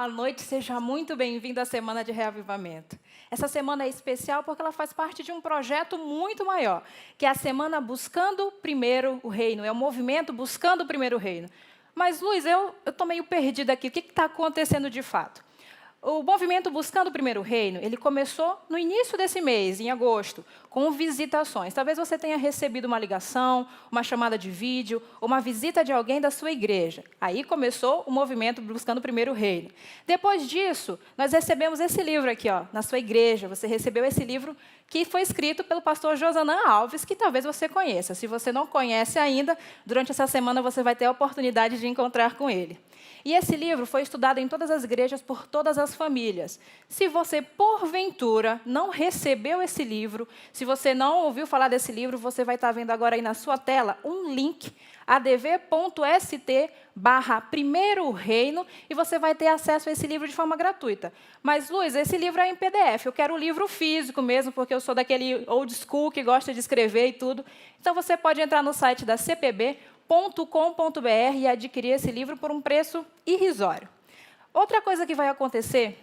Boa noite, seja muito bem-vindo à Semana de Reavivamento. Essa semana é especial porque ela faz parte de um projeto muito maior, que é a Semana Buscando Primeiro o Reino, é o movimento Buscando Primeiro o Reino. Mas, Luiz, eu estou meio perdida aqui, o que está acontecendo de fato? O movimento Buscando o Primeiro Reino, ele começou no início desse mês, em agosto, com visitações. Talvez você tenha recebido uma ligação, uma chamada de vídeo, ou uma visita de alguém da sua igreja. Aí começou o movimento Buscando o Primeiro Reino. Depois disso, nós recebemos esse livro aqui, ó, na sua igreja. Você recebeu esse livro que foi escrito pelo pastor Josanã Alves, que talvez você conheça. Se você não conhece ainda, durante essa semana você vai ter a oportunidade de encontrar com ele. E esse livro foi estudado em todas as igrejas por todas as famílias. Se você, porventura, não recebeu esse livro, se você não ouviu falar desse livro, você vai estar vendo agora aí na sua tela um link, adv.st/Primeiro Reino, e você vai ter acesso a esse livro de forma gratuita. Mas, Luiz, esse livro é em PDF, eu quero o livro físico mesmo, porque eu sou daquele old school que gosta de escrever e tudo. Então, você pode entrar no site da cpb.com.br e adquirir esse livro por um preço irrisório. Outra coisa que vai acontecer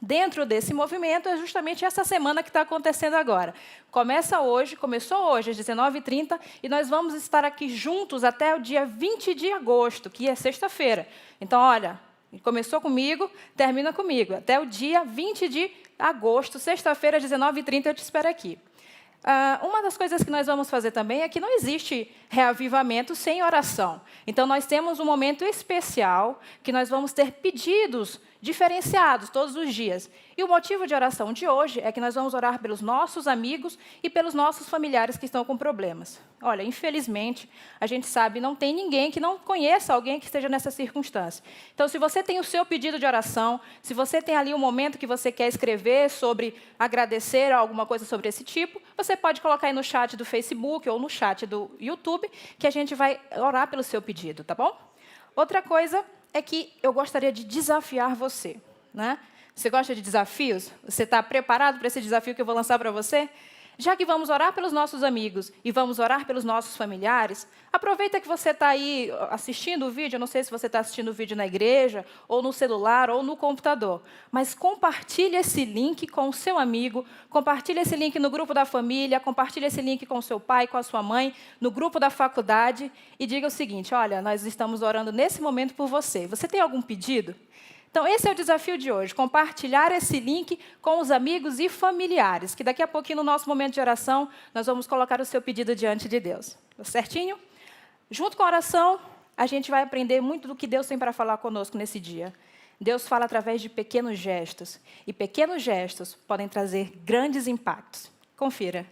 dentro desse movimento é justamente essa semana que está acontecendo agora. Começou hoje, às 19h30, e nós vamos estar aqui juntos até o dia 20 de agosto, que é sexta-feira. Então, olha, começou comigo, termina comigo. Até o dia 20 de agosto, sexta-feira, às 19h30, eu te espero aqui. Uma das coisas que nós vamos fazer também é que não existe reavivamento sem oração. Então, nós temos um momento especial que nós vamos ter pedidos diferenciados todos os dias. E o motivo de oração de hoje é que nós vamos orar pelos nossos amigos e pelos nossos familiares que estão com problemas. Olha, infelizmente, a gente sabe, não tem ninguém que não conheça alguém que esteja nessa circunstância. Então, se você tem o seu pedido de oração, se você tem ali um momento que você quer escrever sobre agradecer alguma coisa sobre esse tipo, você pode colocar aí no chat do Facebook ou no chat do YouTube, que a gente vai orar pelo seu pedido, tá bom? Outra coisa é que eu gostaria de desafiar você, né? Você gosta de desafios? Você está preparado para esse desafio que eu vou lançar para você? Já que vamos orar pelos nossos amigos e vamos orar pelos nossos familiares, aproveita que você está aí assistindo o vídeo, eu não sei se você está assistindo o vídeo na igreja, ou no celular, ou no computador, mas compartilhe esse link com o seu amigo, compartilhe esse link no grupo da família, compartilhe esse link com o seu pai, com a sua mãe, no grupo da faculdade, e diga o seguinte: olha, nós estamos orando nesse momento por você. Você tem algum pedido? Então, esse é o desafio de hoje, compartilhar esse link com os amigos e familiares, que daqui a pouquinho, no nosso momento de oração, nós vamos colocar o seu pedido diante de Deus. Certinho? Junto com a oração, a gente vai aprender muito do que Deus tem para falar conosco nesse dia. Deus fala através de pequenos gestos, e pequenos gestos podem trazer grandes impactos. Confira.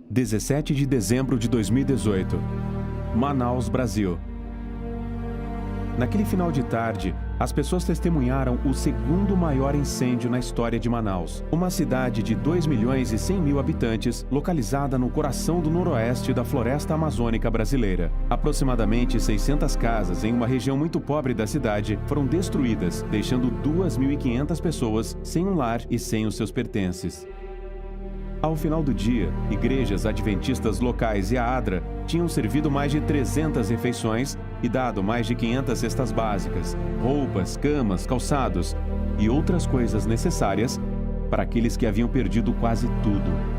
17 de dezembro de 2018, Manaus, Brasil. Naquele final de tarde, as pessoas testemunharam o segundo maior incêndio na história de Manaus, uma cidade de 2.100.000 habitantes, localizada no coração do noroeste da floresta amazônica brasileira. Aproximadamente 600 casas em uma região muito pobre da cidade foram destruídas, deixando 2.500 pessoas sem um lar e sem os seus pertences. Ao final do dia, igrejas adventistas locais e a ADRA tinham servido mais de 300 refeições e dado mais de 500 cestas básicas, roupas, camas, calçados e outras coisas necessárias para aqueles que haviam perdido quase tudo.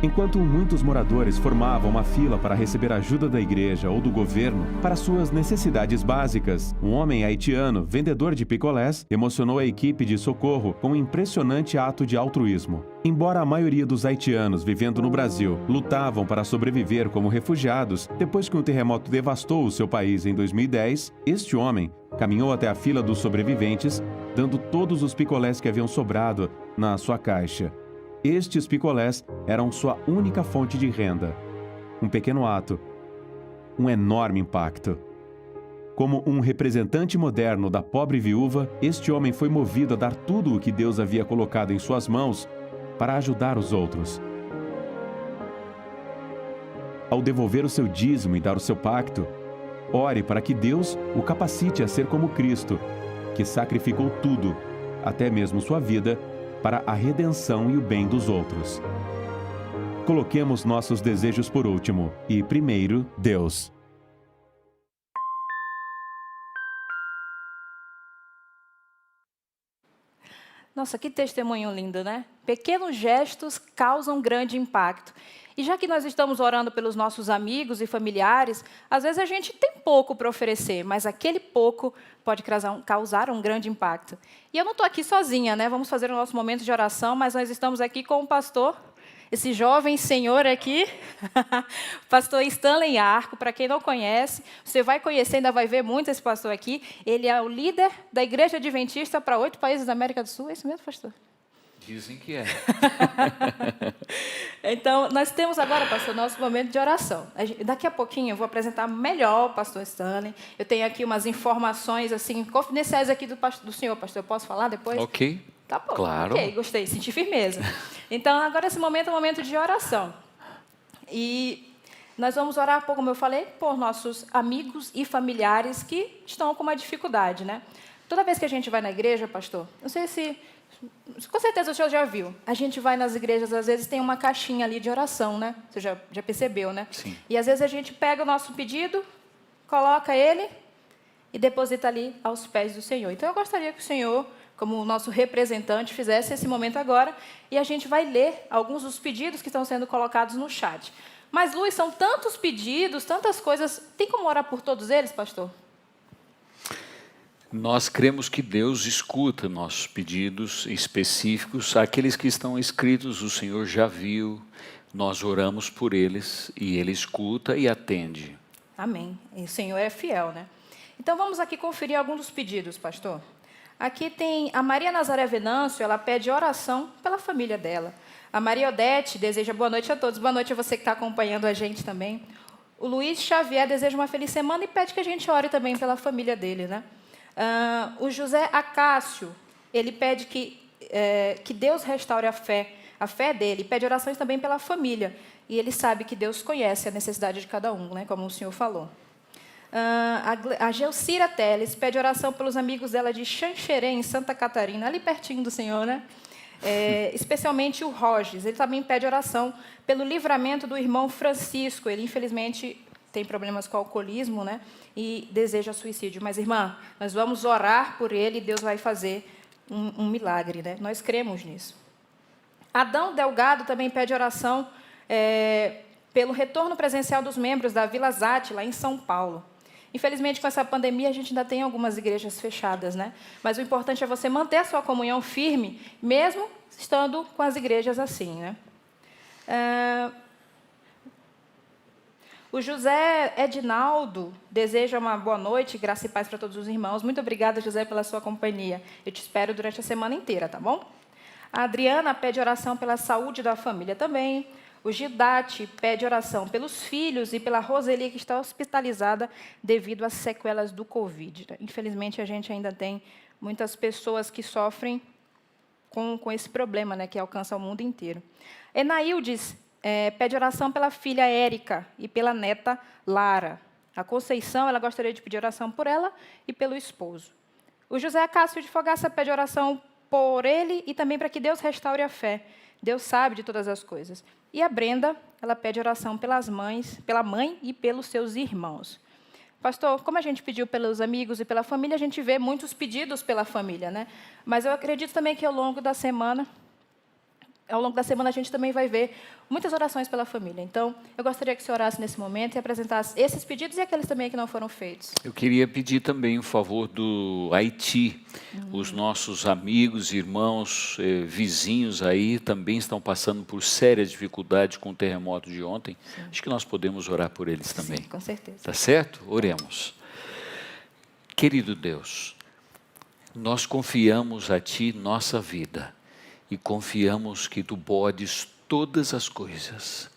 Enquanto muitos moradores formavam uma fila para receber ajuda da igreja ou do governo para suas necessidades básicas, um homem haitiano, vendedor de picolés, emocionou a equipe de socorro com um impressionante ato de altruísmo. Embora a maioria dos haitianos vivendo no Brasil lutavam para sobreviver como refugiados depois que um terremoto devastou o seu país em 2010, este homem caminhou até a fila dos sobreviventes, dando todos os picolés que haviam sobrado na sua caixa. Estes picolés eram sua única fonte de renda. Um pequeno ato, um enorme impacto. Como um representante moderno da pobre viúva, este homem foi movido a dar tudo o que Deus havia colocado em suas mãos para ajudar os outros. Ao devolver o seu dízimo e dar o seu pacto, ore para que Deus o capacite a ser como Cristo, que sacrificou tudo, até mesmo sua vida, para a redenção e o bem dos outros. Coloquemos nossos desejos por último e primeiro Deus. Nossa, que testemunho lindo, né? Pequenos gestos causam grande impacto. E já que nós estamos orando pelos nossos amigos e familiares, às vezes a gente tem pouco para oferecer, mas aquele pouco pode causar um grande impacto. E eu não estou aqui sozinha, né? Vamos fazer o nosso momento de oração, mas nós estamos aqui com o pastor, esse jovem senhor aqui, pastor Stanley Arco. Para quem não conhece, você vai conhecer, ainda vai ver muito esse pastor aqui. Ele é o líder da Igreja Adventista para 8 países da América do Sul. É isso mesmo, pastor? Dizem que é. Então, nós temos agora, pastor, nosso momento de oração. Daqui a pouquinho eu vou apresentar melhor o pastor Stanley. Eu tenho aqui umas informações assim confidenciais aqui do senhor, pastor. Eu posso falar depois? Ok. Tá bom. Claro. Ok, gostei, senti firmeza. Então, agora esse momento é um momento de oração. E nós vamos orar, como eu falei, por nossos amigos e familiares que estão com uma dificuldade, né? Toda vez que a gente vai na igreja, pastor, não sei se... Com certeza o senhor já viu. A gente vai nas igrejas, às vezes tem uma caixinha ali de oração, né? Você já percebeu, né? Sim. E às vezes a gente pega o nosso pedido, coloca ele e deposita ali aos pés do Senhor. Então eu gostaria que o senhor, como o nosso representante, fizesse esse momento agora e a gente vai ler alguns dos pedidos que estão sendo colocados no chat. Mas, Luiz, são tantos pedidos, tantas coisas. Tem como orar por todos eles, pastor? Nós cremos que Deus escuta nossos pedidos específicos. Aqueles que estão escritos, o Senhor já viu. Nós oramos por eles e Ele escuta e atende. Amém. E o Senhor é fiel, né? Então, vamos aqui conferir alguns dos pedidos, pastor. Aqui tem a Maria Nazaré Venâncio, ela pede oração pela família dela. A Maria Odete deseja boa noite a todos. Boa noite a você que está acompanhando a gente também. O Luiz Xavier deseja uma feliz semana e pede que a gente ore também pela família dele, né? O José Acácio, ele pede que Deus restaure a fé dele, pede orações também pela família. E ele sabe que Deus conhece a necessidade de cada um, né, como o senhor falou. A Gelcira Teles pede oração pelos amigos dela de Xanxerê, em Santa Catarina, ali pertinho do senhor, né? Especialmente o Roges. Ele também pede oração pelo livramento do irmão Francisco. Ele, infelizmente, tem problemas com o alcoolismo, né? E deseja suicídio. Mas, irmã, nós vamos orar por ele e Deus vai fazer um milagre, né? Nós cremos nisso. Adão Delgado também pede oração pelo retorno presencial dos membros da Vila Zate, lá em São Paulo. Infelizmente, com essa pandemia, a gente ainda tem algumas igrejas fechadas, né? Mas o importante é você manter a sua comunhão firme, mesmo estando com as igrejas assim, né? O José Edinaldo deseja uma boa noite, graça e paz para todos os irmãos. Muito obrigada, José, pela sua companhia. Eu te espero durante a semana inteira, tá bom? A Adriana pede oração pela saúde da família também. O Gidate pede oração pelos filhos e pela Roseli, que está hospitalizada devido às sequelas do Covid. Infelizmente, a gente ainda tem muitas pessoas que sofrem com esse problema, né, que alcança o mundo inteiro. Enaildes pede oração pela filha Érica e pela neta Lara. A Conceição, ela gostaria de pedir oração por ela e pelo esposo. O José Acácio de Fogaça pede oração por ele e também para que Deus restaure a fé. Deus sabe de todas as coisas. E a Brenda, ela pede oração pelas mães, pela mãe e pelos seus irmãos. Pastor, como a gente pediu pelos amigos e pela família, a gente vê muitos pedidos pela família, né? Mas eu acredito também que ao longo da semana a gente também vai ver muitas orações pela família. Então, eu gostaria que o senhor orasse nesse momento e apresentasse esses pedidos e aqueles também que não foram feitos. Eu queria pedir também o favor do Haiti. Os nossos amigos, irmãos, vizinhos aí também estão passando por séria dificuldade com o terremoto de ontem. Sim. Acho que nós podemos orar por eles também. Sim, com certeza. Tá certo? Oremos. Querido Deus, nós confiamos a Ti nossa vida. E confiamos que Tu podes todas as coisas.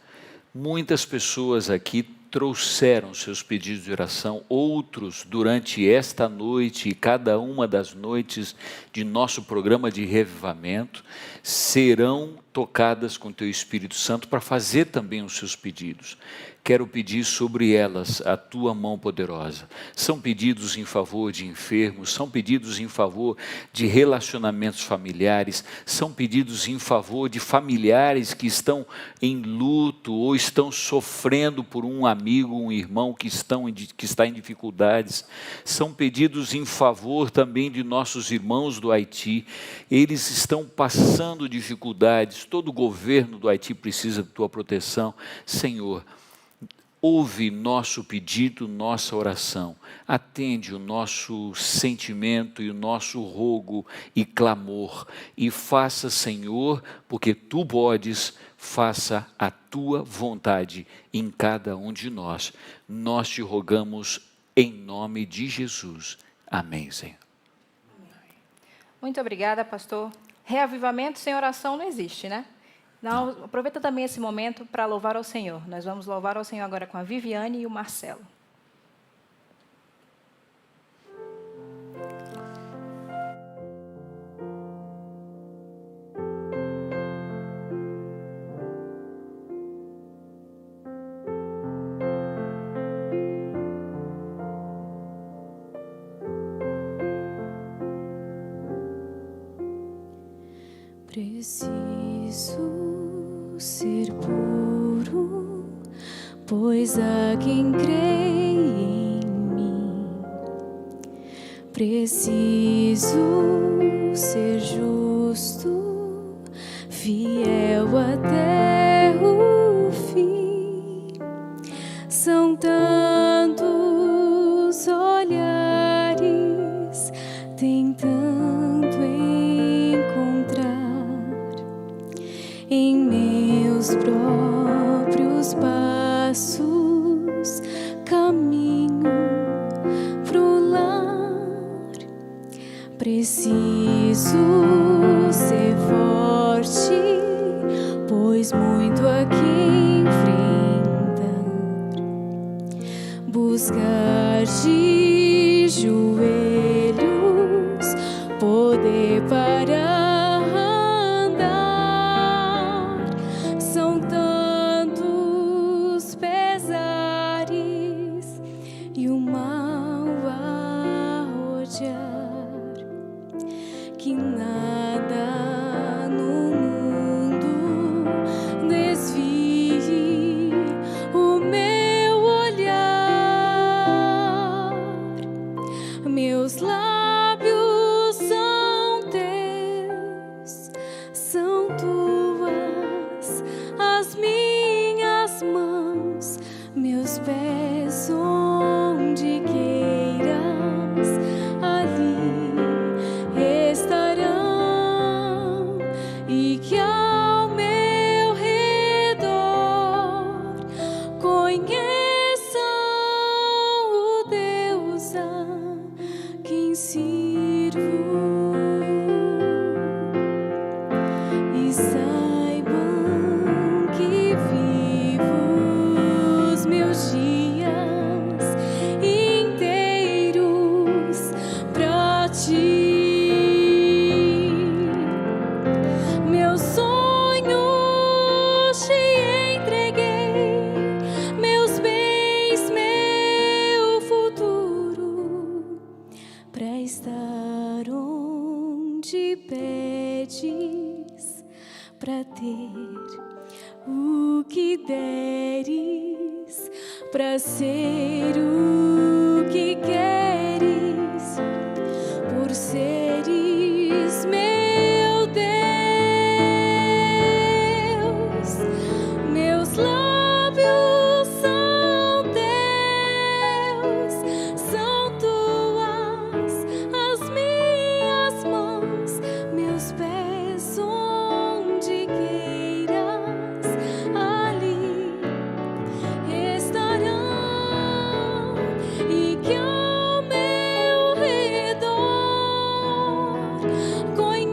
Muitas pessoas aqui trouxeram seus pedidos de oração, outros durante esta noite e cada uma das noites de nosso programa de revivamento serão tocadas com Teu Espírito Santo para fazer também os seus pedidos. Quero pedir sobre elas a Tua mão poderosa. São pedidos em favor de enfermos, são pedidos em favor de relacionamentos familiares, são pedidos em favor de familiares que estão em luto ou estão sofrendo por um amigo, um irmão que está em dificuldades. São pedidos em favor também de nossos irmãos do Haiti. Eles estão passando dificuldades, todo o governo do Haiti precisa de Tua proteção. Senhor, ouve nosso pedido, nossa oração, atende o nosso sentimento e o nosso rogo e clamor, e faça, Senhor, porque Tu podes, faça a Tua vontade em cada um de nós. Nós Te rogamos em nome de Jesus. Amém, Senhor. Muito obrigada, pastor. Reavivamento sem oração não existe, né? Não, aproveita também esse momento para louvar ao Senhor. Nós vamos louvar ao Senhor agora com a Viviane e o Marcelo. Preciso ser puro, pois há quem crê em mim. Preciso ser justo, fiel até o fim. São tantos olhares tentando encontrar em meus próprios passos caminho pro lar. Preciso ser forte, pois muito a que enfrentar. Buscar de joelhos poder para que nada no mundo desvie o meu olhar. Meus lábios são teus, são tuas as minhas mãos, meus pés onde queiras ali estarão, e que ao meu redor conheçam o Deus a quem sirvo e saibam que vivo os meus dias inteiros pra Ti. Meus sonhos Te entreguei, meus bens, meu futuro, pra estar onde pedes, pra ter o que deres, pra ser o que queres, por seres meu Deus. Meus lábios são teus, são tuas as minhas mãos, meus pés onde queiras ali estarão, e que ao meu redor conheçam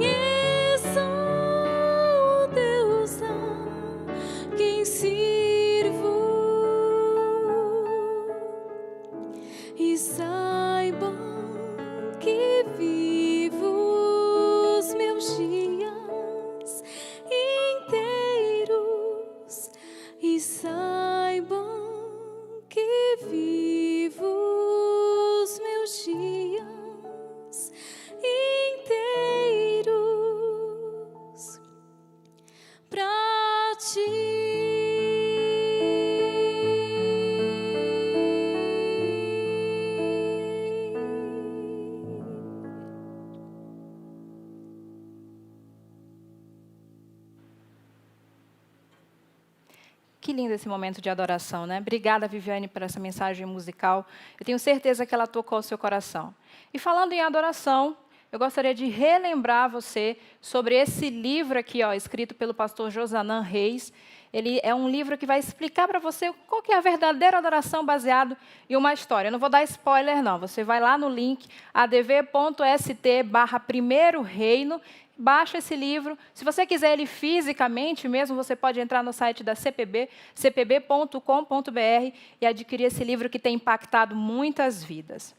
Que lindo esse momento de adoração, né? Obrigada, Viviane, por essa mensagem musical. Eu tenho certeza que ela tocou o seu coração. E falando em adoração, eu gostaria de relembrar você sobre esse livro aqui, ó, escrito pelo pastor Josanã Reis. Ele é um livro que vai explicar para você qual que é a verdadeira adoração baseado em uma história. Eu não vou dar spoiler, não. Você vai lá no link adv.st/Primeiro Reino, baixa esse livro. Se você quiser ele fisicamente mesmo, você pode entrar no site da CPB, cpb.com.br, e adquirir esse livro que tem impactado muitas vidas.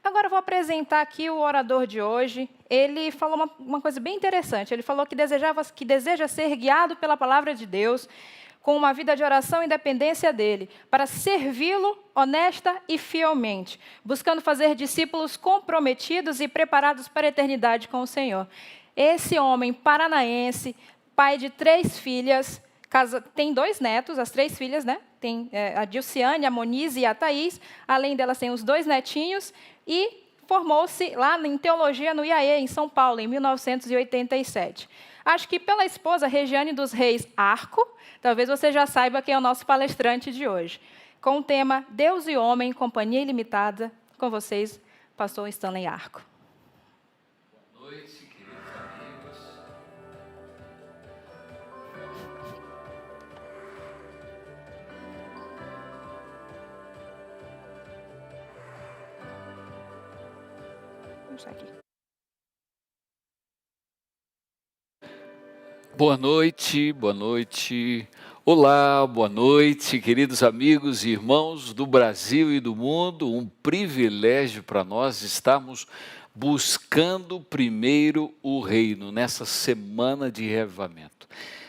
Agora eu vou apresentar aqui o orador de hoje. Ele falou uma coisa bem interessante. Ele falou que deseja ser guiado pela palavra de Deus, com uma vida de oração e dependência dele, para servi-lo honesta e fielmente, buscando fazer discípulos comprometidos e preparados para a eternidade com o Senhor. Esse homem paranaense, pai de 3 filhas, tem 2 netos, as 3 filhas, né? Tem a Dilciane, a Monize e a Thaís. Além delas, tem os 2 netinhos. E formou-se lá em teologia no IAE, em São Paulo, em 1987. Acho que pela esposa Regiane dos Reis Arco, talvez você já saiba quem é o nosso palestrante de hoje. Com o tema Deus e Homem, Companhia Ilimitada, com vocês, pastor Stanley Arco. Boa noite, queridos amigos. Aqui. Boa noite, boa noite. Olá, boa noite, queridos amigos e irmãos do Brasil e do mundo. Um privilégio para nós estarmos buscando primeiro o reino nessa semana de reavivamento.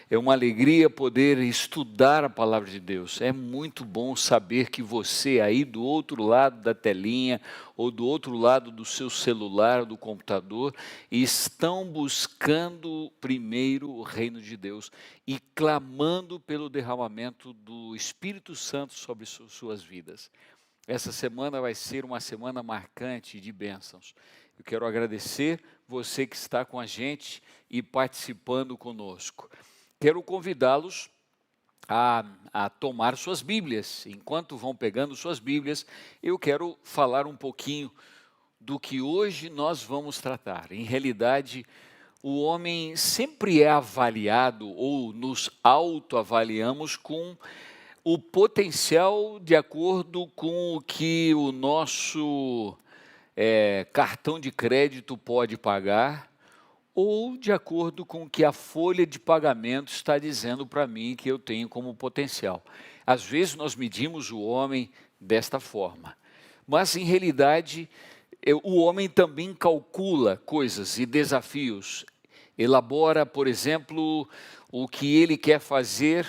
É uma alegria poder estudar a palavra de Deus. É muito bom saber que você aí do outro lado da telinha ou do outro lado do seu celular, do computador, estão buscando primeiro o reino de Deus e clamando pelo derramamento do Espírito Santo sobre suas vidas. Essa semana vai ser uma semana marcante de bênçãos. Eu quero agradecer você que está com a gente e participando conosco. Quero convidá-los a tomar suas Bíblias. Enquanto vão pegando suas Bíblias, eu quero falar um pouquinho do que hoje nós vamos tratar. Em realidade, o homem sempre é avaliado ou nos autoavaliamos com o potencial de acordo com o que o nosso cartão de crédito pode pagar, ou de acordo com o que a folha de pagamento está dizendo para mim que eu tenho como potencial. Às vezes nós medimos o homem desta forma, mas em realidade o homem também calcula coisas e desafios, elabora, por exemplo, o que ele quer fazer,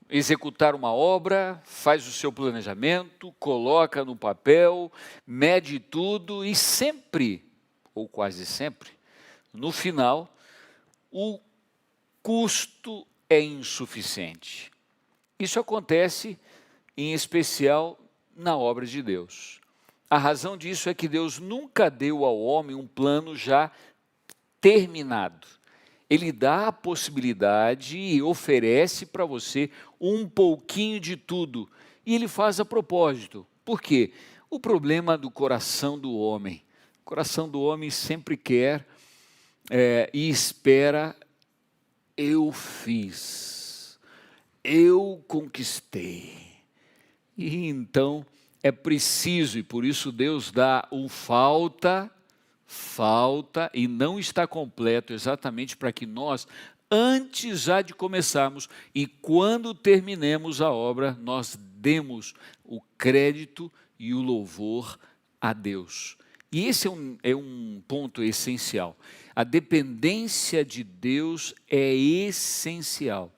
executar uma obra, faz o seu planejamento, coloca no papel, mede tudo e sempre, ou quase sempre, no final, o custo é insuficiente. Isso acontece, em especial, na obra de Deus. A razão disso é que Deus nunca deu ao homem um plano já terminado. Ele dá a possibilidade e oferece para você um pouquinho de tudo. E ele faz a propósito. Por quê? O problema do coração do homem. O coração do homem sempre quer e espera, eu fiz, eu conquistei. E então é preciso, e por isso Deus dá um falta, e não está completo, exatamente para que nós, antes já de começarmos e quando terminemos a obra, nós demos o crédito e o louvor a Deus. E esse é um ponto essencial. A dependência de Deus é essencial.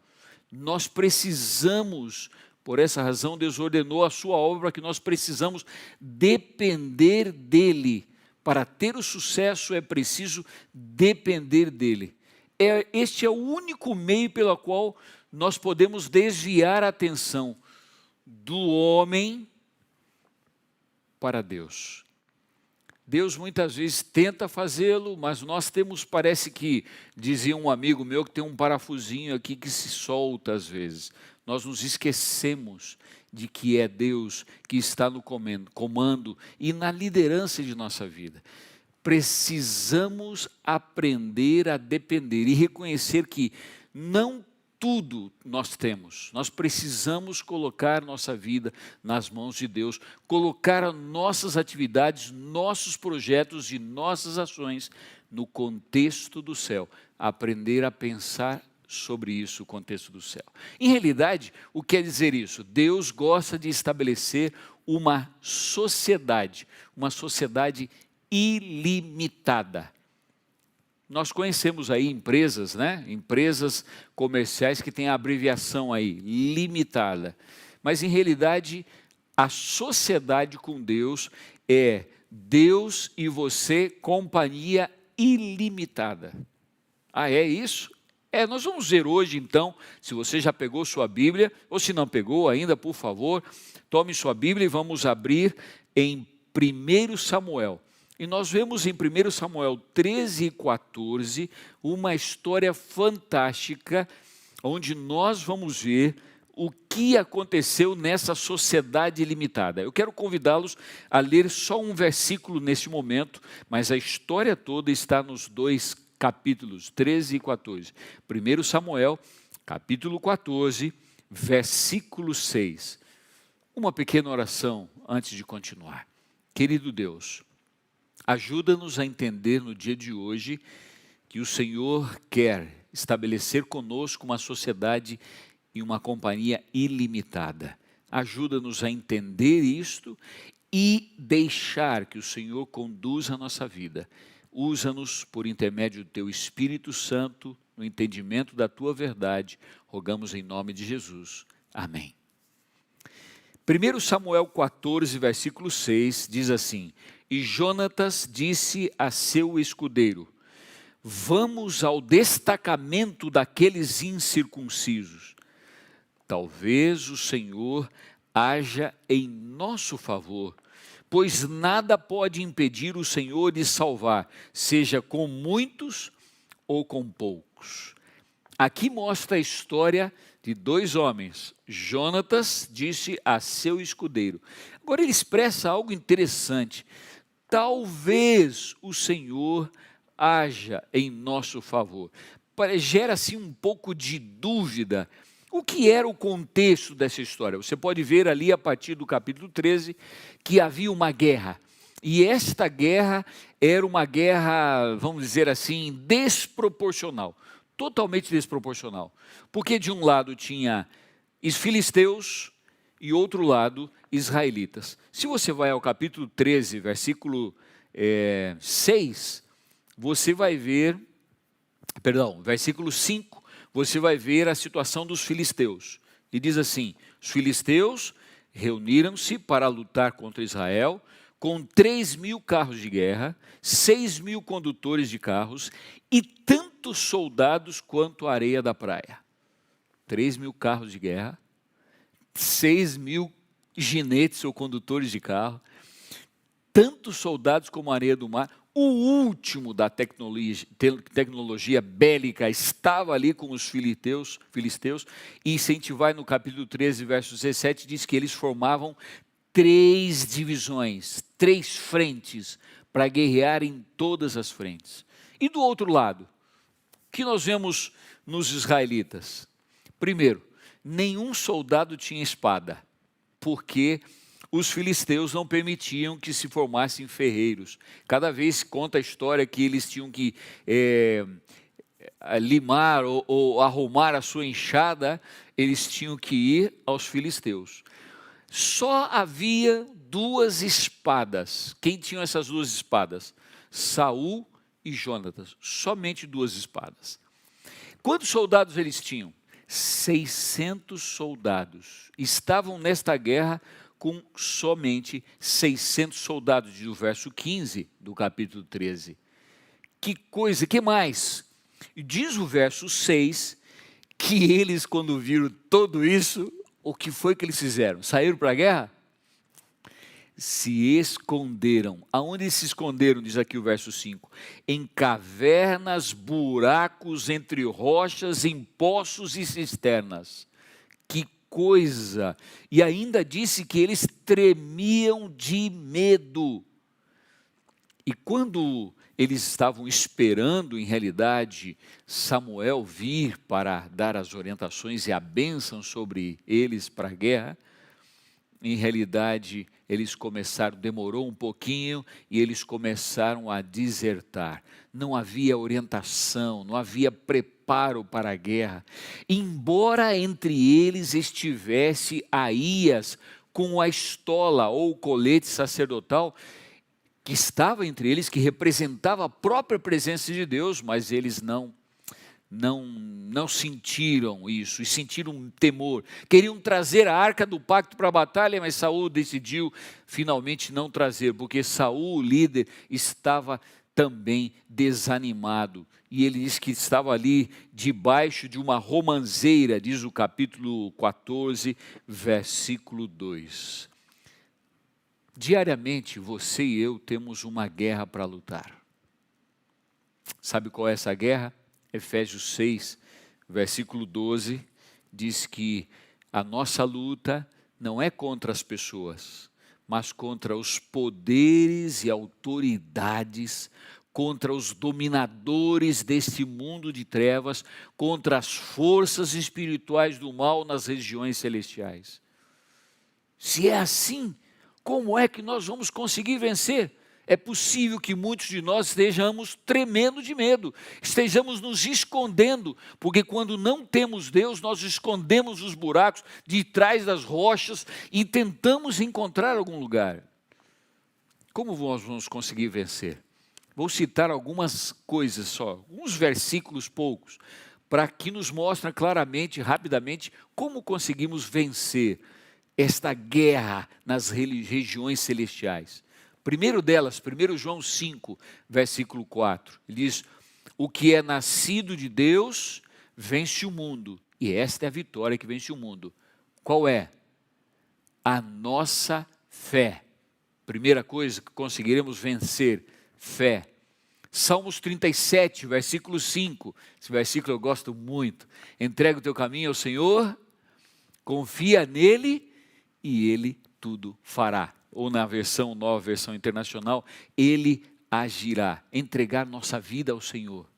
Nós precisamos, por essa razão, Deus ordenou a sua obra que nós precisamos depender dEle. Para ter o sucesso é preciso depender dEle. Este é o único meio pelo qual nós podemos desviar a atenção do homem para Deus. Deus muitas vezes tenta fazê-lo, mas nós temos, parece que, dizia um amigo meu, que tem um parafusinho aqui que se solta às vezes. nós nos esquecemos de que é Deus que está no comando e na liderança de nossa vida. Precisamos aprender a depender e reconhecer que não tudo nós temos. Nós precisamos colocar nossa vida nas mãos de Deus, colocar as nossas atividades, nossos projetos e nossas ações no contexto do céu. Aprender a pensar sobre isso, o contexto do céu. Em realidade, o que quer dizer isso? Deus gosta de estabelecer uma sociedade ilimitada. Nós conhecemos aí empresas, né? Empresas comerciais que têm a abreviação aí, limitada. Mas, em realidade, a sociedade com Deus é Deus e você, companhia ilimitada. Ah, é isso? Nós vamos ver hoje, então, se você já pegou sua Bíblia, ou se não pegou ainda, por favor, tome sua Bíblia e vamos abrir em 1 Samuel. E nós vemos em 1 Samuel 13 e 14 uma história fantástica, onde nós vamos ver o que aconteceu nessa sociedade limitada. Eu quero convidá-los a ler só um versículo neste momento, mas a história toda está nos dois capítulos, 13 e 14. 1 Samuel, capítulo 14, versículo 6. Uma pequena oração antes de continuar. Querido Deus, ajuda-nos a entender no dia de hoje que o Senhor quer estabelecer conosco uma sociedade e uma companhia ilimitada. Ajuda-nos a entender isto e deixar que o Senhor conduza a nossa vida. Usa-nos por intermédio do Teu Espírito Santo, no entendimento da Tua verdade. Rogamos em nome de Jesus. Amém. 1 Samuel 14, versículo 6, diz assim: E Jonatas disse a seu escudeiro: Vamos ao destacamento daqueles incircuncisos. Talvez o Senhor haja em nosso favor, pois nada pode impedir o Senhor de salvar, seja com muitos ou com poucos. Aqui mostra a história de dois homens. Jonatas disse a seu escudeiro. Agora ele expressa algo interessante. Talvez o Senhor haja em nosso favor. Gera assim um pouco de dúvida. O que era o contexto dessa história? Você pode ver ali a partir do capítulo 13 que havia uma guerra. E esta guerra era uma guerra, vamos dizer assim, desproporcional. Totalmente desproporcional. Porque de um lado tinha os filisteus e outro lado israelitas. Se você vai ao capítulo 13, versículo 6, você vai ver, versículo 5, você vai ver a situação dos filisteus. E diz assim: os filisteus reuniram-se para lutar contra Israel com 3.000 carros de guerra, 6.000 condutores de carros e tantos soldados quanto a areia da praia. 3.000 carros de guerra, 6.000 ginetes ou condutores de carro, tantos soldados como a areia do mar. O último da tecnologia bélica estava ali com os filisteus, e se a gente vai no capítulo 13, verso 17, diz que eles formavam 3 divisões, 3 frentes, para guerrear em todas as frentes. E do outro lado, o que nós vemos nos israelitas? Primeiro, nenhum soldado tinha espada, porque os filisteus não permitiam que se formassem ferreiros. Cada vez conta a história que eles tinham que limar ou arrumar a sua enxada, eles tinham que ir aos filisteus. Só havia 2 espadas. Quem tinha essas 2 espadas? Saul e Jonatas. Somente 2 espadas. Quantos soldados eles tinham? 600 soldados. Estavam nesta guerra com somente 600 soldados, diz o verso 15 do capítulo 13. Que coisa, que mais? Diz o verso 6 que eles, quando viram tudo isso, o que foi que eles fizeram? Saíram para a guerra? Se esconderam. Aonde se esconderam, diz aqui o verso 5? Em cavernas, buracos, entre rochas, em poços e cisternas. Que coisa! E ainda disse que eles tremiam de medo. E quando eles estavam esperando, em realidade, Samuel vir para dar as orientações e a bênção sobre eles para a guerra, em realidade, eles começaram, demorou um pouquinho, e eles começaram a desertar. Não havia orientação, não havia preparo para a guerra. Embora entre eles estivesse Aías com a estola ou o colete sacerdotal, que estava entre eles, que representava a própria presença de Deus, mas eles não sentiram isso, e sentiram um temor. Queriam trazer a arca do pacto para a batalha, mas Saul decidiu finalmente não trazer, porque Saul, o líder, estava também desanimado. E ele diz que estava ali debaixo de uma romanceira, diz o capítulo 14, versículo 2. Diariamente, você e eu temos uma guerra para lutar. Sabe qual é essa guerra? Efésios 6, versículo 12, diz que a nossa luta não é contra as pessoas, mas contra os poderes e autoridades, contra os dominadores deste mundo de trevas, contra as forças espirituais do mal nas regiões celestiais. Se é assim, como é que nós vamos conseguir vencer? É possível que muitos de nós estejamos tremendo de medo, estejamos nos escondendo, porque quando não temos Deus, nós escondemos os buracos de trás das rochas e tentamos encontrar algum lugar. Como nós vamos conseguir vencer? Vou citar algumas coisas só, alguns versículos poucos, para que nos mostre claramente, rapidamente, como conseguimos vencer esta guerra nas regiões celestiais. Primeiro delas, 1 João 5, versículo 4, ele diz: o que é nascido de Deus vence o mundo, e esta é a vitória que vence o mundo. Qual é? A nossa fé. Primeira coisa que conseguiremos vencer, fé. Salmos 37, versículo 5, esse versículo eu gosto muito. Entrega o teu caminho ao Senhor, confia nele e ele tudo fará. Ou na versão nova, versão internacional, ele agirá. Entregar nossa vida ao Senhor.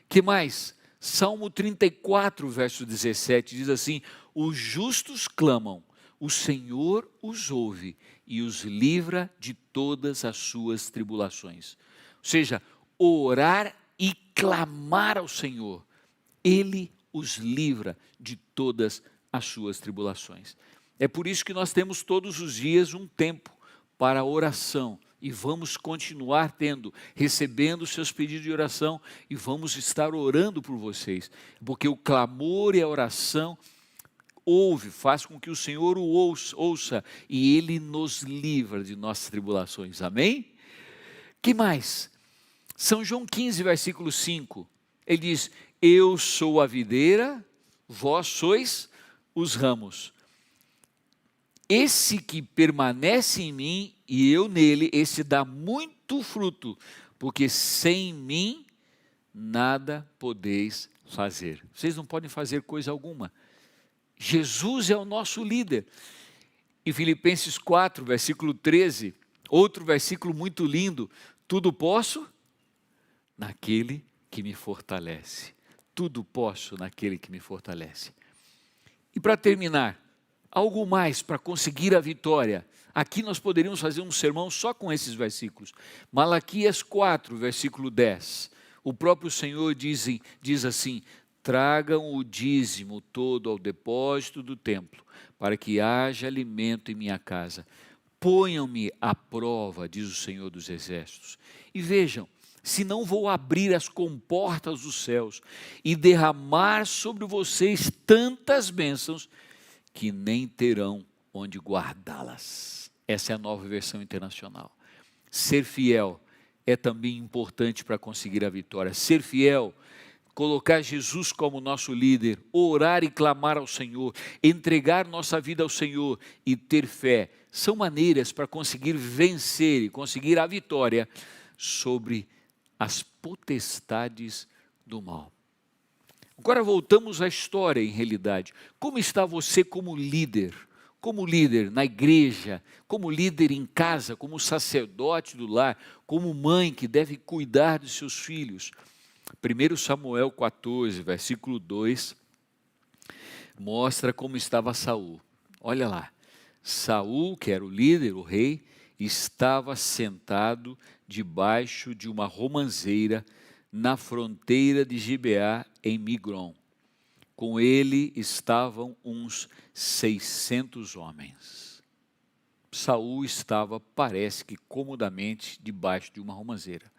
Que mais? Salmo 34, verso 17, diz assim: os justos clamam, o Senhor os ouve e os livra de todas as suas tribulações. Ou seja, orar e clamar ao Senhor, Ele os livra de todas as suas tribulações. É por isso que nós temos todos os dias um tempo para oração, e vamos continuar tendo, recebendo seus pedidos de oração, e vamos estar orando por vocês, porque o clamor e a oração faz com que o Senhor o ouça, e Ele nos livra de nossas tribulações, amém? Que mais? São João 15, versículo 5, ele diz: eu sou a videira, vós sois os ramos. Esse que permanece em mim e eu nele, esse dá muito fruto, porque sem mim nada podeis fazer. Vocês não podem fazer coisa alguma. Jesus é o nosso líder. Em Filipenses 4, versículo 13, outro versículo muito lindo: tudo posso naquele que me fortalece. Tudo posso naquele que me fortalece. E para terminar, algo mais para conseguir a vitória. Aqui nós poderíamos fazer um sermão só com esses versículos. Malaquias 4, versículo 10. O próprio Senhor diz assim: tragam o dízimo todo ao depósito do templo, para que haja alimento em minha casa. Ponham-me à prova, diz o Senhor dos Exércitos. E vejam, se não vou abrir as comportas dos céus e derramar sobre vocês tantas bênçãos, que nem terão onde guardá-las. Essa é a nova versão internacional. Ser fiel é também importante para conseguir a vitória. Ser fiel, colocar Jesus como nosso líder, orar e clamar ao Senhor, entregar nossa vida ao Senhor e ter fé, são maneiras para conseguir vencer e conseguir a vitória sobre as potestades do mal. Agora voltamos à história, em realidade. Como está você como líder? Como líder na igreja, como líder em casa, como sacerdote do lar, como mãe que deve cuidar dos seus filhos. 1 Samuel 14, versículo 2, mostra como estava Saul. Olha lá, Saul, que era o líder, o rei, estava sentado debaixo de uma romanceira na fronteira de Gibeá, em Migron. Com ele estavam uns 600 homens. Saul estava, parece que comodamente, debaixo de uma romanceira.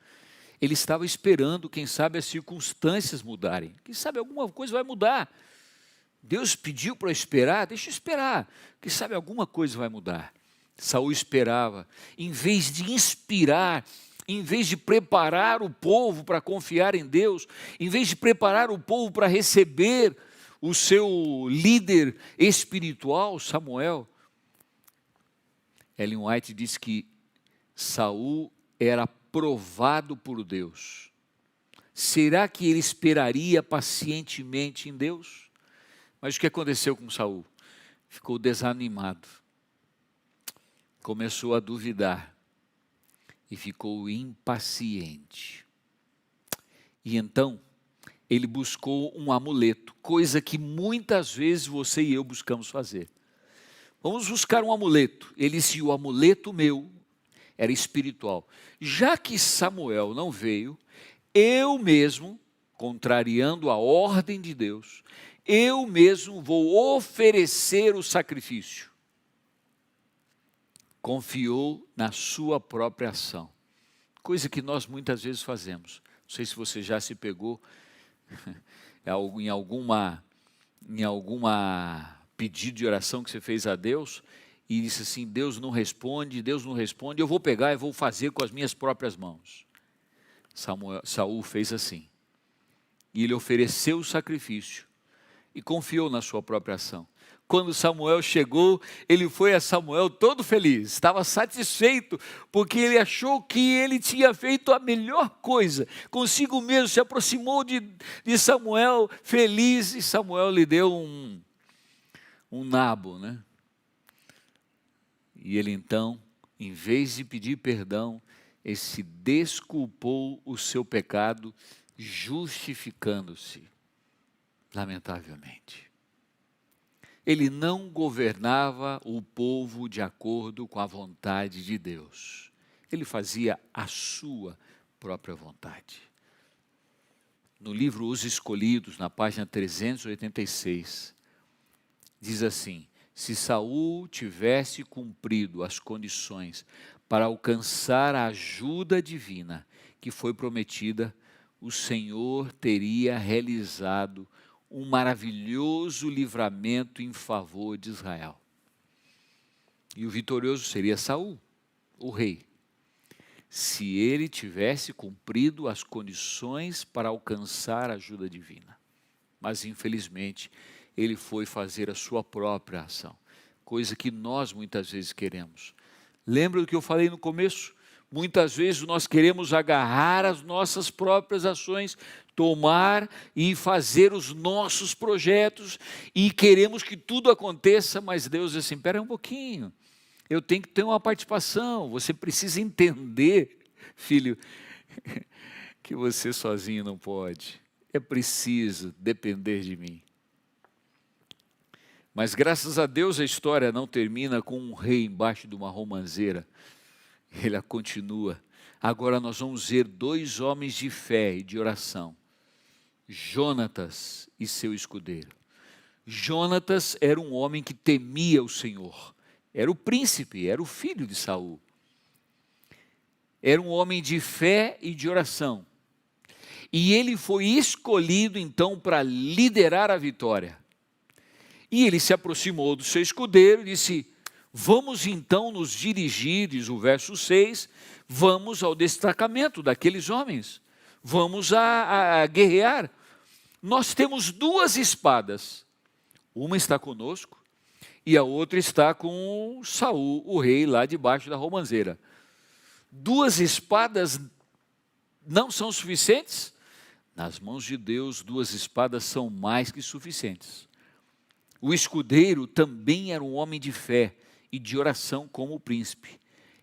Ele estava esperando, quem sabe, as circunstâncias mudarem. Quem sabe alguma coisa vai mudar. Deus pediu para esperar, deixa eu esperar. Quem sabe alguma coisa vai mudar. Saul esperava, em vez de inspirar, em vez de preparar o povo para confiar em Deus, em vez de preparar o povo para receber o seu líder espiritual, Samuel. Ellen White diz que Saul era provado por Deus. Será que ele esperaria pacientemente em Deus? Mas o que aconteceu com Saul? Ficou desanimado, começou a duvidar e ficou impaciente. E então ele buscou um amuleto, coisa que muitas vezes você e eu buscamos fazer. Vamos buscar um amuleto. Ele disse, o amuleto meu era espiritual. Já que Samuel não veio, eu mesmo, contrariando a ordem de Deus, eu mesmo vou oferecer o sacrifício. Confiou na sua própria ação. Coisa que nós muitas vezes fazemos. Não sei se você já se pegou em alguma pedido de oração que você fez a Deus e disse assim, Deus não responde, eu vou pegar e vou fazer com as minhas próprias mãos. Saul fez assim. E ele ofereceu o sacrifício e confiou na sua própria ação. Quando Samuel chegou, ele foi a Samuel todo feliz, estava satisfeito, porque ele achou que ele tinha feito a melhor coisa, consigo mesmo, se aproximou de Samuel feliz, e Samuel lhe deu um nabo, né? E ele então, em vez de pedir perdão, ele se desculpou o seu pecado, justificando-se, lamentavelmente. Ele não governava o povo de acordo com a vontade de Deus. Ele fazia a sua própria vontade. No livro Os Escolhidos, na página 386, diz assim, se Saul tivesse cumprido as condições para alcançar a ajuda divina que foi prometida, o Senhor teria realizado um maravilhoso livramento em favor de Israel. E o vitorioso seria Saul, o rei, se ele tivesse cumprido as condições para alcançar a ajuda divina. Mas, infelizmente, ele foi fazer a sua própria ação, coisa que nós muitas vezes queremos. Lembra do que eu falei no começo? Muitas vezes nós queremos agarrar as nossas próprias ações, tomar e fazer os nossos projetos e queremos que tudo aconteça, mas Deus diz assim, espera um pouquinho, eu tenho que ter uma participação, você precisa entender, filho, que você sozinho não pode, é preciso depender de mim. Mas graças a Deus a história não termina com um rei embaixo de uma romanceira, ele continua. Agora nós vamos ver dois homens de fé e de oração, Jonatas e seu escudeiro. Jonatas era um homem que temia o Senhor, era o príncipe, era o filho de Saul. Era um homem de fé e de oração. E ele foi escolhido então para liderar a vitória. E ele se aproximou do seu escudeiro e disse, vamos então nos dirigir, diz o verso 6, vamos ao destacamento daqueles homens, vamos a guerrear. Nós temos duas espadas, uma está conosco e a outra está com Saul, o rei, lá debaixo da romanceira. Duas espadas não são suficientes? Nas mãos de Deus, 2 espadas são mais que suficientes. O escudeiro também era um homem de fé e de oração como o príncipe.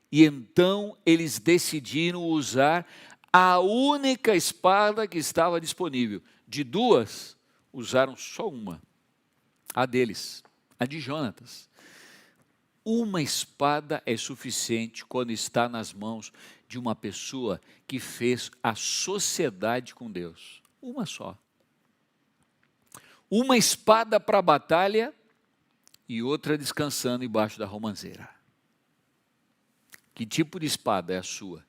E então eles decidiram usar a única espada que estava disponível. De 2, usaram só uma. A deles, a de Jonatas. Uma espada é suficiente quando está nas mãos de uma pessoa que fez a sociedade com Deus. Uma só. Uma espada para a batalha e outra descansando embaixo da romanceira. Que tipo de espada é a sua?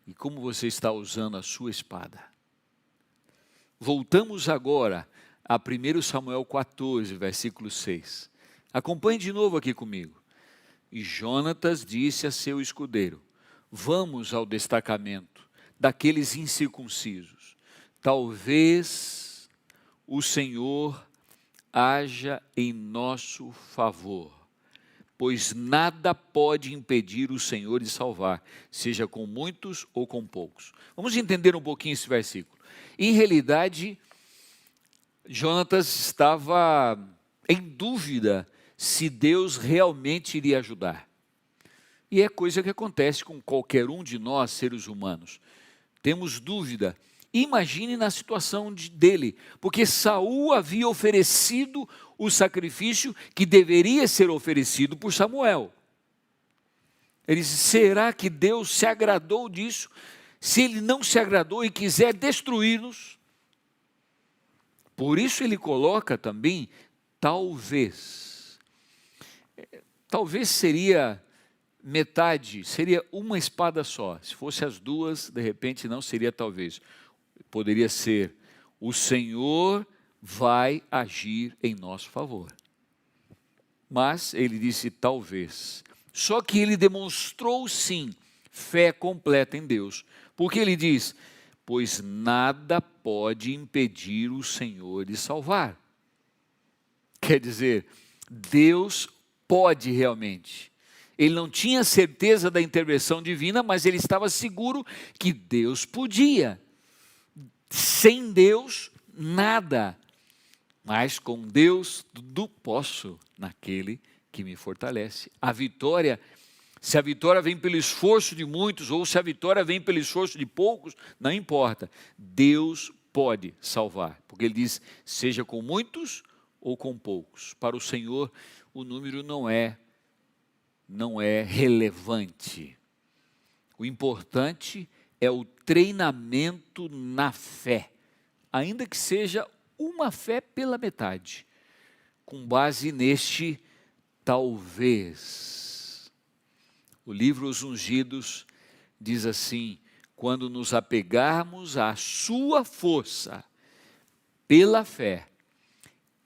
E como você está usando a sua espada? Voltamos agora a 1 Samuel 14, versículo 6. Acompanhe de novo aqui comigo. E Jonatas disse a seu escudeiro: vamos ao destacamento daqueles incircuncisos. Talvez o Senhor haja em nosso favor, pois nada pode impedir o Senhor de salvar, seja com muitos ou com poucos. Vamos entender um pouquinho esse versículo. Em realidade, Jonatas estava em dúvida se Deus realmente iria ajudar. E é coisa que acontece com qualquer um de nós, seres humanos. Temos dúvida. Imagine na situação dele, porque Saul havia oferecido o sacrifício que deveria ser oferecido por Samuel. Ele disse: será que Deus se agradou disso? Se ele não se agradou e quiser destruir-nos? Por isso ele coloca também, talvez. Talvez seria metade, seria uma espada só. Se fosse as 2, de repente não seria talvez. Poderia ser: o Senhor vai agir em nosso favor. Mas ele disse talvez. Só que ele demonstrou sim fé completa em Deus. Porque ele diz: pois nada pode impedir o Senhor de salvar. Quer dizer, Deus pode realmente. Ele não tinha certeza da intervenção divina, mas ele estava seguro que Deus podia. Sem Deus, nada. Mas com Deus, tudo posso naquele que me fortalece. A vitória, se a vitória vem pelo esforço de muitos, ou se a vitória vem pelo esforço de poucos, não importa. Deus pode salvar. Porque ele diz, seja com muitos ou com poucos. Para o Senhor, o número não é relevante. O importante é o treinamento na fé, ainda que seja uma fé pela metade, com base neste talvez. O livro Os Ungidos diz assim: quando nos apegarmos à sua força, pela fé,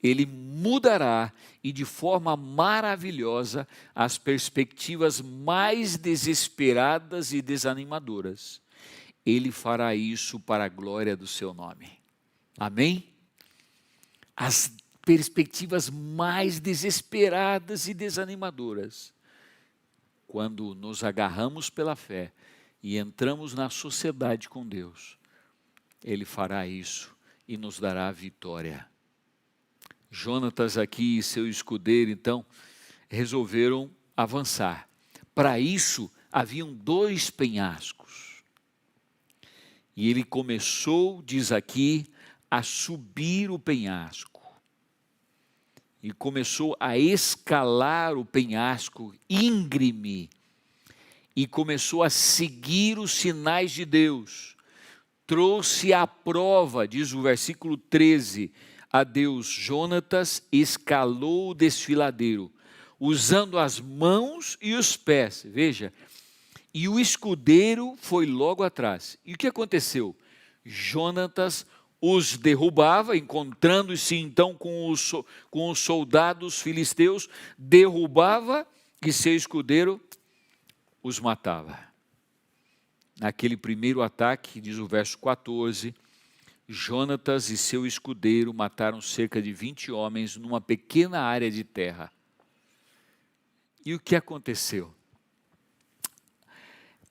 Ele mudará e de forma maravilhosa as perspectivas mais desesperadas e desanimadoras. Ele fará isso para a glória do seu nome. Amém? As perspectivas mais desesperadas e desanimadoras, quando nos agarramos pela fé e entramos na sociedade com Deus, Ele fará isso e nos dará a vitória. Jonatas aqui e seu escudeiro, então, resolveram avançar. Para isso, haviam 2 penhascos. E ele começou, diz aqui, a subir o penhasco. E começou a escalar o penhasco íngreme. E começou a seguir os sinais de Deus. Trouxe à prova, diz o versículo 13, a Deus. Jonatas escalou o desfiladeiro, usando as mãos e os pés. Veja, e o escudeiro foi logo atrás. E o que aconteceu? Jonatas os derrubava, encontrando-se então com os soldados filisteus, derrubava e seu escudeiro os matava. Naquele primeiro ataque, diz o verso 14, Jonatas e seu escudeiro mataram cerca de 20 homens numa pequena área de terra. E o que aconteceu?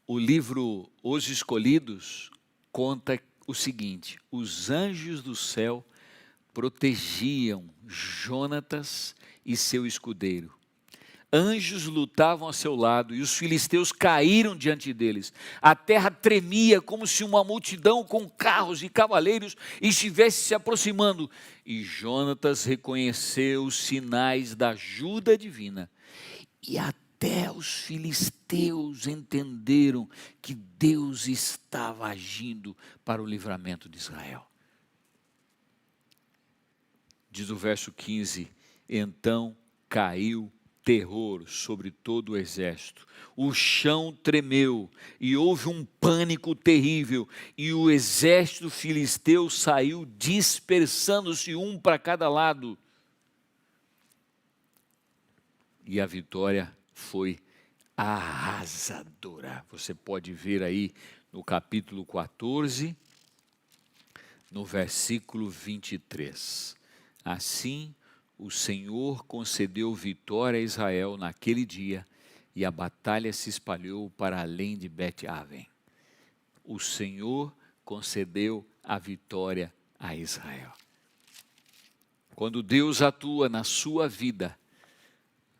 O livro Os Escolhidos conta o seguinte: os anjos do céu protegiam Jonatas e seu escudeiro. Anjos lutavam a seu lado e os filisteus caíram diante deles. A terra tremia como se uma multidão com carros e cavaleiros estivesse se aproximando. E Jonatas reconheceu os sinais da ajuda divina. E até os filisteus entenderam que Deus estava agindo para o livramento de Israel. Diz o verso 15: então caiu terror sobre todo o exército. O chão tremeu e houve um pânico terrível. E o exército filisteu saiu dispersando-se um para cada lado. E a vitória foi arrasadora. Você pode ver aí no capítulo 14, no versículo 23. Assim, o Senhor concedeu vitória a Israel naquele dia, e a batalha se espalhou para além de Bet-Aven. O Senhor concedeu a vitória a Israel. Quando Deus atua na sua vida,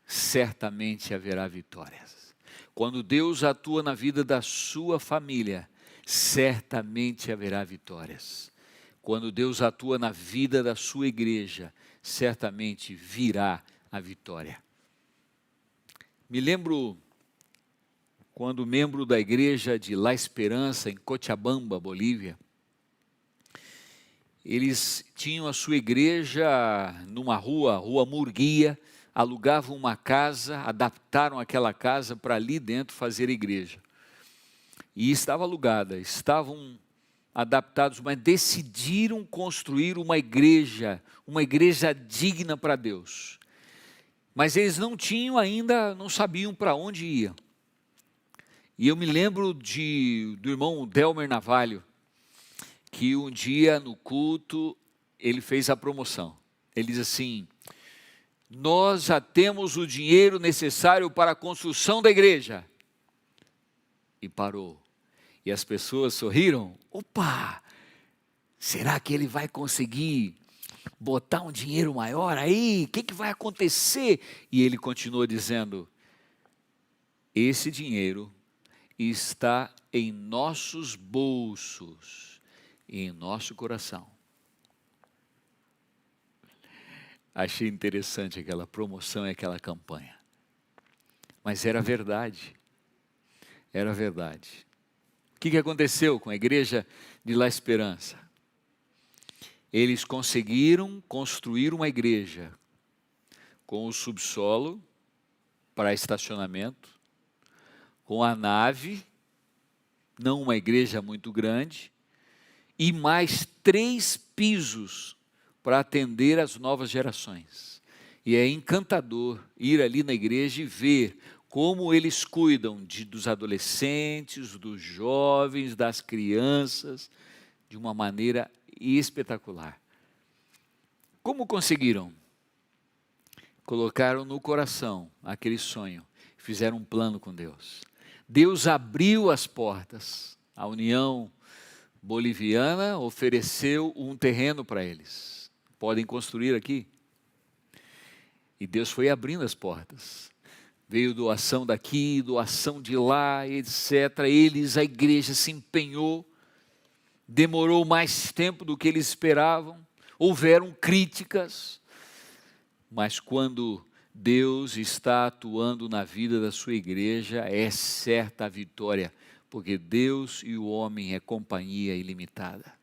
certamente haverá vitórias. Quando Deus atua na vida da sua família, certamente haverá vitórias. Quando Deus atua na vida da sua igreja, certamente virá a vitória. Me lembro quando membro da igreja de La Esperança, em Cochabamba, Bolívia, eles tinham a sua igreja numa rua Murguia, alugavam uma casa, adaptaram aquela casa para ali dentro fazer igreja. E estava alugada, estavam adaptados, mas decidiram construir uma igreja digna para Deus. Mas eles não tinham ainda, não sabiam para onde iam. E eu me lembro do irmão Delmer Navalho, que um dia no culto, ele fez a promoção. Ele diz assim: nós já temos o dinheiro necessário para a construção da igreja. E parou. E as pessoas sorriram. Opa, será que ele vai conseguir botar um dinheiro maior aí? O que vai acontecer? E ele continuou dizendo: esse dinheiro está em nossos bolsos e em nosso coração. Achei interessante aquela promoção e aquela campanha. Mas era verdade. Era verdade. O que aconteceu com a igreja de La Esperança? Eles conseguiram construir uma igreja com o subsolo para estacionamento, com a nave, não uma igreja muito grande, e mais 3 pisos para atender as novas gerações. E é encantador ir ali na igreja e ver como eles cuidam dos adolescentes, dos jovens, das crianças, de uma maneira espetacular. Como conseguiram? Colocaram no coração aquele sonho, fizeram um plano com Deus. Deus abriu as portas. A União Boliviana ofereceu um terreno para eles. Podem construir aqui. E Deus foi abrindo as portas. Veio doação daqui, doação de lá, etc. A igreja se empenhou. Demorou mais tempo do que eles esperavam. Houveram críticas. Mas quando Deus está atuando na vida da sua igreja, é certa a vitória. Porque Deus e o homem é companhia ilimitada.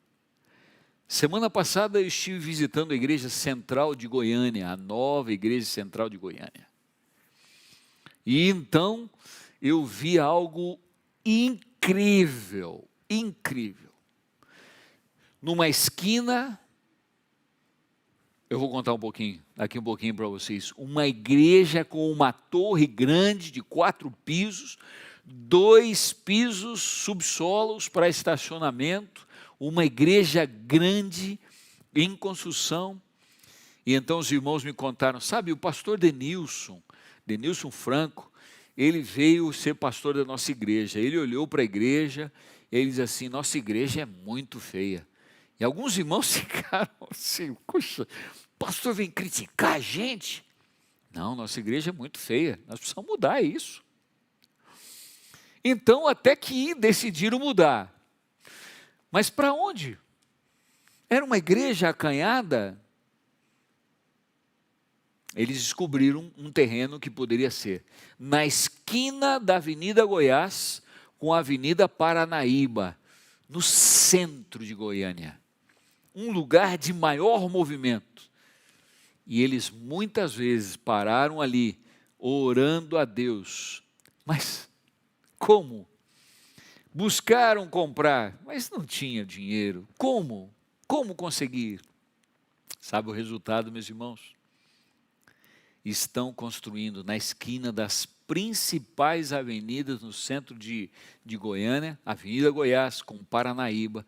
Semana passada eu estive visitando a igreja central de Goiânia, a nova igreja central de Goiânia. E então eu vi algo incrível, incrível. Numa esquina, eu vou contar daqui um pouquinho para vocês, uma igreja com uma torre grande de 4 pisos, 2 pisos subsolos para estacionamento, uma igreja grande em construção. E então os irmãos me contaram, sabe, o pastor Denilson Franco, ele veio ser pastor da nossa igreja. Ele olhou para a igreja, ele diz assim, nossa igreja é muito feia. E alguns irmãos ficaram assim, puxa, o pastor vem criticar a gente? Não, nossa igreja é muito feia, nós precisamos mudar isso. Então, até que decidiram mudar. Mas para onde? Era uma igreja acanhada. Eles descobriram um terreno que poderia ser na esquina da Avenida Goiás com a Avenida Paranaíba, no centro de Goiânia. Um lugar de maior movimento. E eles muitas vezes pararam ali, orando a Deus. Mas como? Buscaram comprar, mas não tinha dinheiro. Como? Como conseguir? Sabe o resultado, meus irmãos? Estão construindo na esquina das principais avenidas no centro de Goiânia, Avenida Goiás com Paranaíba,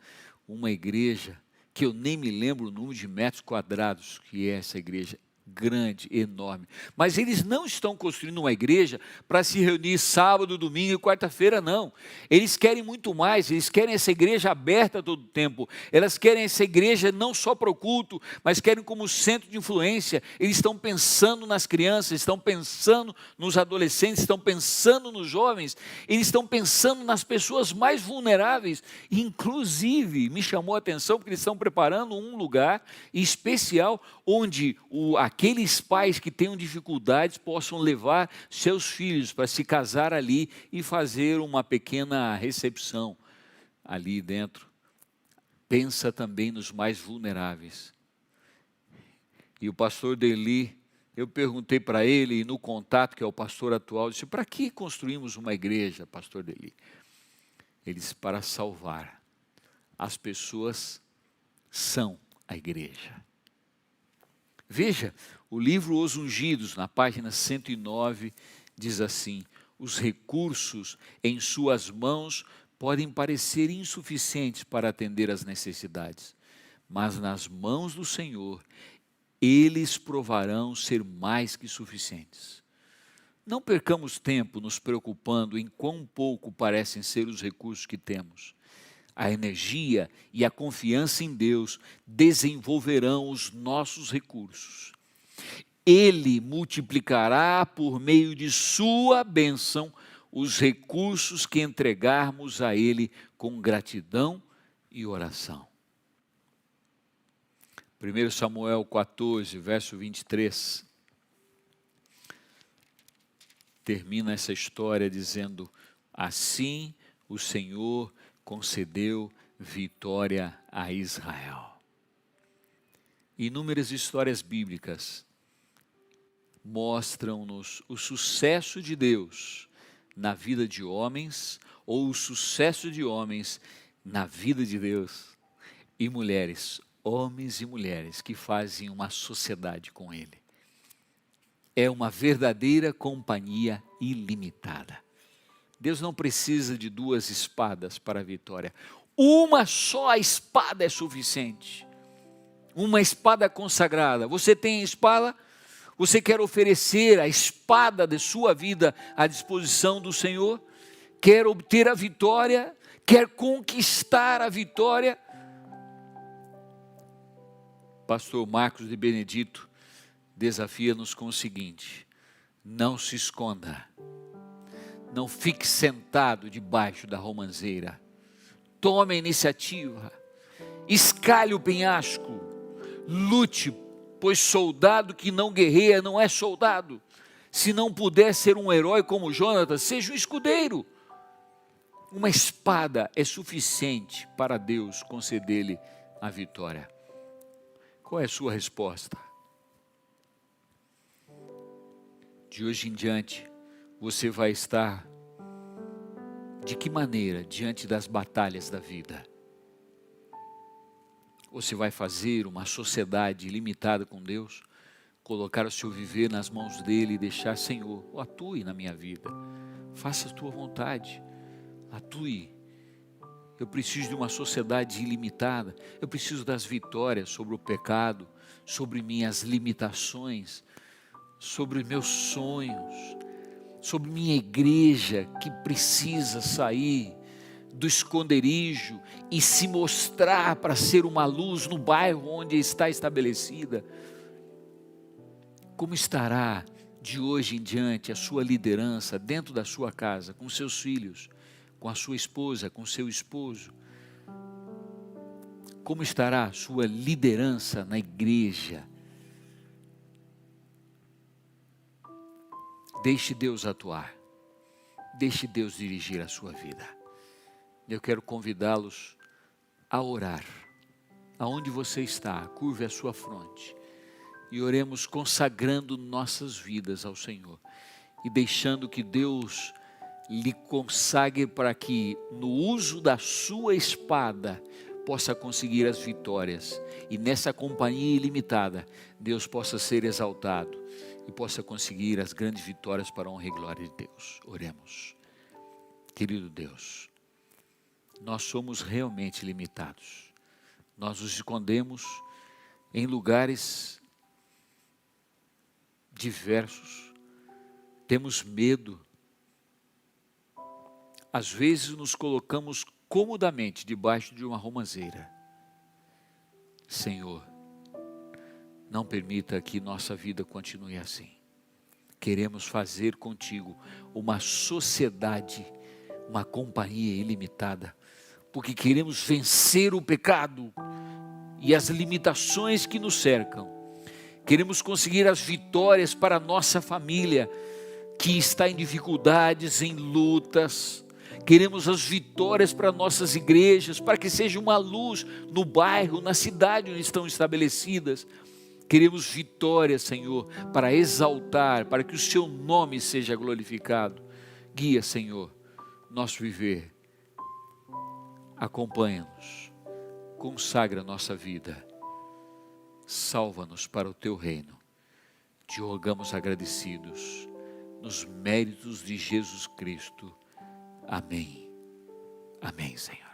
uma igreja que eu nem me lembro o número de metros quadrados que é essa igreja, grande, enorme. Mas eles não estão construindo uma igreja para se reunir sábado, domingo e quarta-feira, não. Eles querem muito mais, eles querem essa igreja aberta todo o tempo. Elas querem essa igreja não só para o culto, mas querem como centro de influência. Eles estão pensando nas crianças, estão pensando nos adolescentes, estão pensando nos jovens, eles estão pensando nas pessoas mais vulneráveis. Inclusive, me chamou a atenção porque eles estão preparando um lugar especial onde aqueles pais que tenham dificuldades possam levar seus filhos para se casar ali e fazer uma pequena recepção ali dentro. Pensa também nos mais vulneráveis. E o pastor Deli, eu perguntei para ele, no contato, que é o pastor atual, disse, para que construímos uma igreja, pastor Deli? Ele disse, para salvar. As pessoas são a igreja. Veja, o livro Os Ungidos, na página 109, diz assim, os recursos em suas mãos podem parecer insuficientes para atender às necessidades, mas nas mãos do Senhor, eles provarão ser mais que suficientes. Não percamos tempo nos preocupando em quão pouco parecem ser os recursos que temos. A energia e a confiança em Deus desenvolverão os nossos recursos. Ele multiplicará por meio de sua bênção os recursos que entregarmos a Ele com gratidão e oração. 1 Samuel 14, verso 23, termina essa história dizendo, assim o Senhor concedeu vitória a Israel. Inúmeras histórias bíblicas mostram-nos o sucesso de Deus na vida de homens, ou o sucesso de homens na vida de Deus, e mulheres, homens e mulheres que fazem uma sociedade com Ele. É uma verdadeira companhia ilimitada. Deus não precisa de duas espadas para a vitória. Uma só espada é suficiente. Uma espada consagrada. Você tem a espada? Você quer oferecer a espada de sua vida à disposição do Senhor? Quer obter a vitória? Quer conquistar a vitória? Pastor Marcos de Benedito desafia-nos com o seguinte, não se esconda. Não fique sentado debaixo da romanceira. Tome a iniciativa. Escale o penhasco. Lute, pois soldado que não guerreia não é soldado. Se não puder ser um herói como Jonatas, seja um escudeiro. Uma espada é suficiente para Deus conceder-lhe a vitória. Qual é a sua resposta? De hoje em diante, você vai estar de que maneira diante das batalhas da vida? Você vai fazer uma sociedade limitada com Deus? Colocar o seu viver nas mãos dEle e deixar, Senhor, atue na minha vida. Faça a tua vontade. Atue. Eu preciso de uma sociedade ilimitada. Eu preciso das vitórias sobre o pecado, sobre minhas limitações, sobre meus sonhos, sobre minha igreja que precisa sair do esconderijo e se mostrar para ser uma luz no bairro onde está estabelecida. Como estará de hoje em diante a sua liderança dentro da sua casa, com seus filhos, com a sua esposa, com seu esposo? Como estará a sua liderança na igreja? Deixe Deus atuar. Deixe Deus dirigir a sua vida. Eu quero convidá-los a orar. Aonde você está, curve a sua fronte. E oremos consagrando nossas vidas ao Senhor. E deixando que Deus lhe consagre para que no uso da sua espada possa conseguir as vitórias. E nessa companhia ilimitada, Deus possa ser exaltado. E possa conseguir as grandes vitórias para a honra e glória de Deus. Oremos. Querido Deus, nós somos realmente limitados. Nós nos escondemos em lugares diversos. Temos medo. Às vezes nos colocamos comodamente debaixo de uma romazeira. Senhor, não permita que nossa vida continue assim. Queremos fazer contigo uma sociedade, uma companhia ilimitada, porque queremos vencer o pecado e as limitações que nos cercam. Queremos conseguir as vitórias para a nossa família, que está em dificuldades, em lutas. Queremos as vitórias para nossas igrejas, para que seja uma luz no bairro, na cidade onde estão estabelecidas. Queremos vitória, Senhor, para exaltar, para que o Seu nome seja glorificado. Guia, Senhor, nosso viver. Acompanha-nos, consagra nossa vida. Salva-nos para o Teu reino. Te rogamos agradecidos, nos méritos de Jesus Cristo. Amém. Amém, Senhor.